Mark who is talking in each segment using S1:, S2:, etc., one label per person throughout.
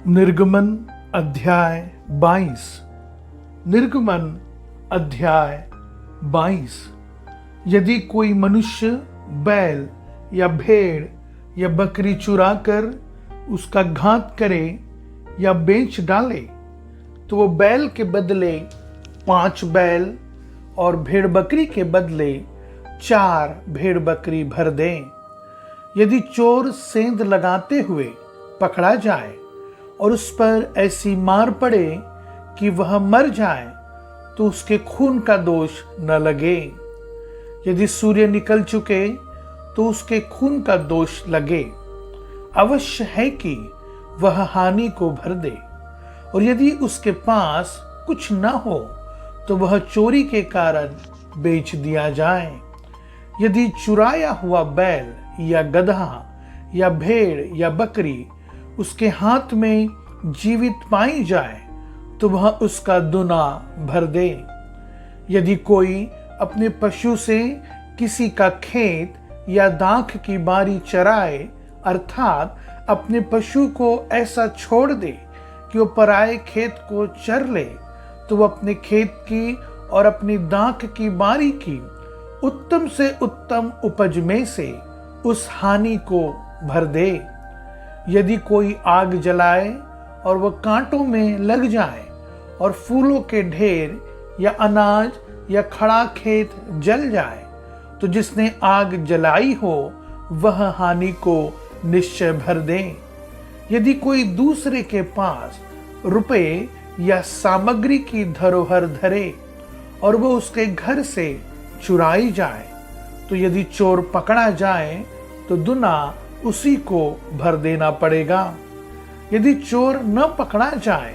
S1: निर्गमन अध्याय 22। निर्गमन अध्याय 22। यदि कोई मनुष्य बैल या भेड़ या बकरी चुरा कर उसका घात करे या बेच डाले, तो वो बैल के बदले 5 बैल और भेड़ बकरी के बदले 4 भेड़ बकरी भर दे। यदि चोर सेंध लगाते हुए पकड़ा जाए और उस पर ऐसी मार पड़े कि वह मर जाए, तो उसके खून का दोष न लगे। यदि सूर्य निकल चुके तो उसके खून का दोष लगे। अवश्य है कि वह हानि को भर दे। और यदि उसके पास कुछ न हो तो वह चोरी के कारण बेच दिया जाए। यदि चुराया हुआ बैल या गदहा या भेड़ या बकरी उसके हाथ में जीवित पाई जाए, तो वह उसका दुना भर दे। यदि कोई अपने पशु से किसी का खेत या दाख की बारी चराए, अर्थात अपने पशु को ऐसा छोड़ दे कि वो पराये खेत को चर ले, तो वह अपने खेत की और अपनी दाख की बारी की उत्तम से उत्तम उपज में से उस हानि को भर दे। यदि कोई आग जलाए और वह कांटों में लग जाए और फूलों के ढेर या अनाज या खड़ा खेत जल जाए, तो जिसने आग जलाई हो वह हानि को निश्चय भर दे। यदि कोई दूसरे के पास रुपए या सामग्री की धरोहर धरे और वह उसके घर से चुराई जाए, तो यदि चोर पकड़ा जाए तो दुना उसी को भर देना पड़ेगा। यदि चोर न पकड़ा जाए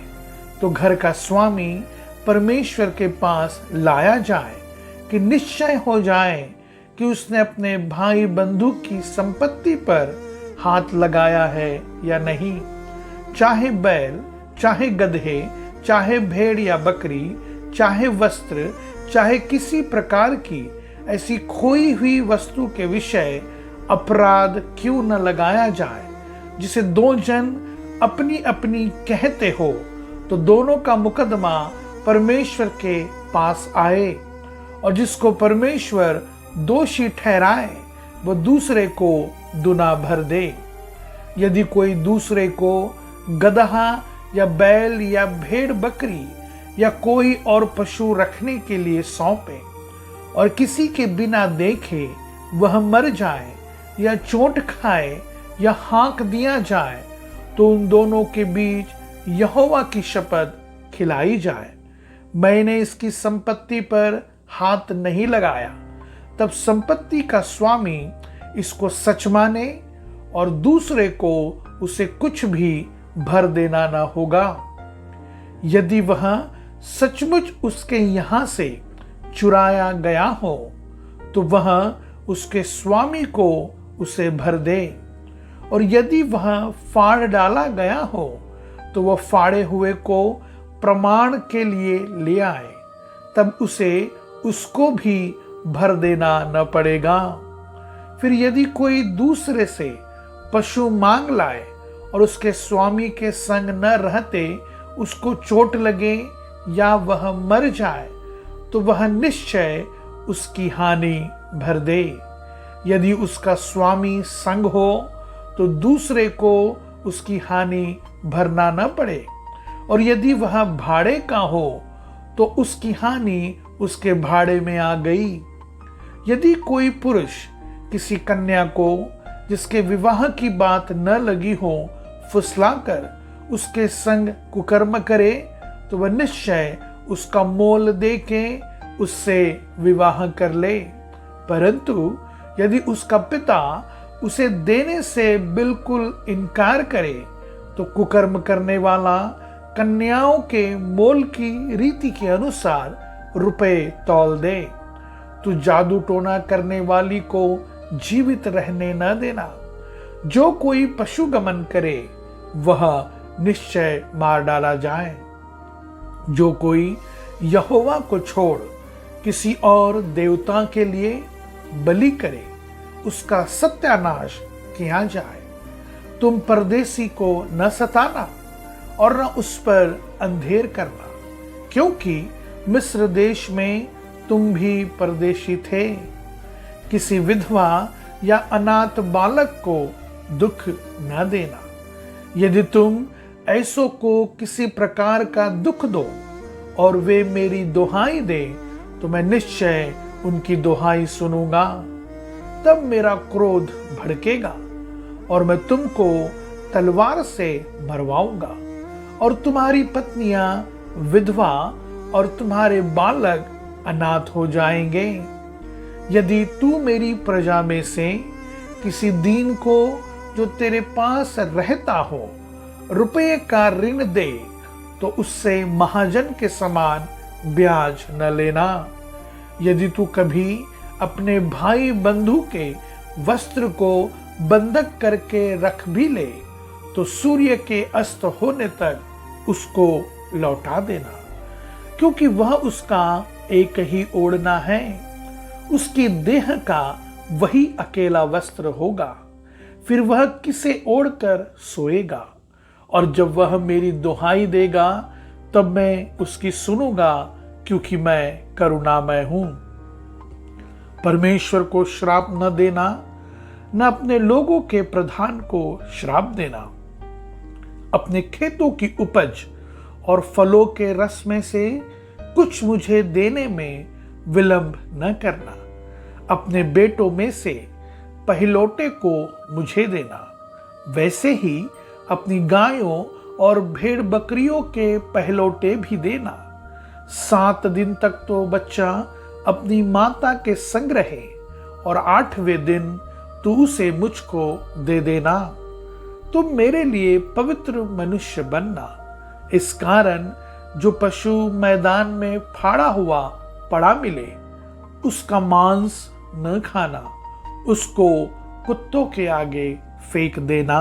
S1: तो घर का स्वामी परमेश्वर के पास लाया जाए कि निश्चय हो जाए कि उसने अपने भाई बंधु की संपत्ति पर हाथ लगाया है या नहीं। चाहे बैल, चाहे गधे, चाहे भेड़ या बकरी, चाहे वस्त्र, चाहे किसी प्रकार की ऐसी खोई हुई वस्तु के विषय अपराध क्यों न लगाया जाए, जिसे 2 जन अपनी अपनी कहते हो, तो दोनों का मुकदमा परमेश्वर के पास आए। और जिसको परमेश्वर दोषी ठहराए वो दूसरे को दुना भर दे। यदि कोई दूसरे को गदहा या बैल या भेड़ बकरी या कोई और पशु रखने के लिए सौंपे और किसी के बिना देखे वह मर जाए या चोट खाए या हाँक दिया जाए, तो उन दोनों के बीच यहोवा की शपथ खिलाई जाए, मैंने इसकी संपत्ति पर हाथ नहीं लगाया। तब संपत्ति का स्वामी इसको सच माने और दूसरे को उसे कुछ भी भर देना न होगा। यदि वह सचमुच उसके यहाँ से चुराया गया हो, तो वह उसके स्वामी को उसे भर दे। और यदि वह फाड़ डाला गया हो, तो वह फाड़े हुए को प्रमाण के लिए ले आए, तब उसे उसको भी भर देना न पड़ेगा। फिर यदि कोई दूसरे से पशु मांग लाए और उसके स्वामी के संग न रहते उसको चोट लगे या वह मर जाए, तो वह निश्चय उसकी हानि भर दे। यदि उसका स्वामी संग हो तो दूसरे को उसकी हानि भरना न पड़े। और यदि वह भाड़े का हो तो उसकी हानि उसके भाड़े में आ गई। यदि कोई पुरुष किसी कन्या को जिसके विवाह की बात न लगी हो फुसलाकर उसके संग कुकर्म करे, तो वह निश्चय उसका मोल दे के उससे विवाह कर ले। परंतु यदि उसका पिता उसे देने से बिल्कुल इनकार करे, तो कुकर्म करने वाला कन्याओं के मोल की रीति के अनुसार रुपए तौल दे। तू जादू टोना करने वाली को जीवित रहने न देना। जो कोई पशु गमन करे वह निश्चय मार डाला जाए। जो कोई यहोवा को छोड़ किसी और देवता के लिए बलि करे, उसका सत्यानाश किया जाए। तुम परदेसी को न सताना और न उस पर अंधेर करना, क्योंकि मिस्र देश में तुम भी परदेशी थे। किसी विधवा या अनाथ बालक को दुख न देना। यदि तुम ऐसों को किसी प्रकार का दुख दो और वे मेरी दुहाई दे, तो मैं निश्चय उनकी दुहाई सुनूंगा। तब मेरा क्रोध भड़केगा और मैं तुमको तलवार से मरवाऊंगा, और तुम्हारी पत्नियां विधवा और तुम्हारे बालक अनाथ हो जाएंगे। यदि तू मेरी प्रजा में से किसी दीन को जो तेरे पास रहता हो रुपये का ऋण दे, तो उससे महाजन के समान ब्याज न लेना। यदि तू कभी अपने भाई बंधु के वस्त्र को बंधक करके रख भी ले, तो सूर्य के अस्त होने तक उसको लौटा देना, क्योंकि वह उसका एक ही ओढ़ना है। उसकी देह का वही अकेला वस्त्र होगा, फिर वह किसे ओढ़कर सोएगा। और जब वह मेरी दुहाई देगा, तब मैं उसकी सुनूंगा, क्योंकि मैं करुणामय हूं। परमेश्वर को श्राप न देना, न अपने लोगों के प्रधान को श्राप देना। अपने खेतों की उपज और फलों के रस में से कुछ मुझे देने में विलंब न करना। अपने बेटों में से पहिलौटे को मुझे देना। वैसे ही अपनी गायों और भेड़ बकरियों के पहलौटे भी देना। 7 दिन तक तो बच्चा अपनी माता के संग रहे, और 8वें दिन तू उसे मुझको दे देना। तुम मेरे लिए पवित्र मनुष्य बनना। इस कारण जो पशु मैदान में फाड़ा हुआ पड़ा मिले, उसका मांस न खाना, उसको कुत्तों के आगे फेंक देना।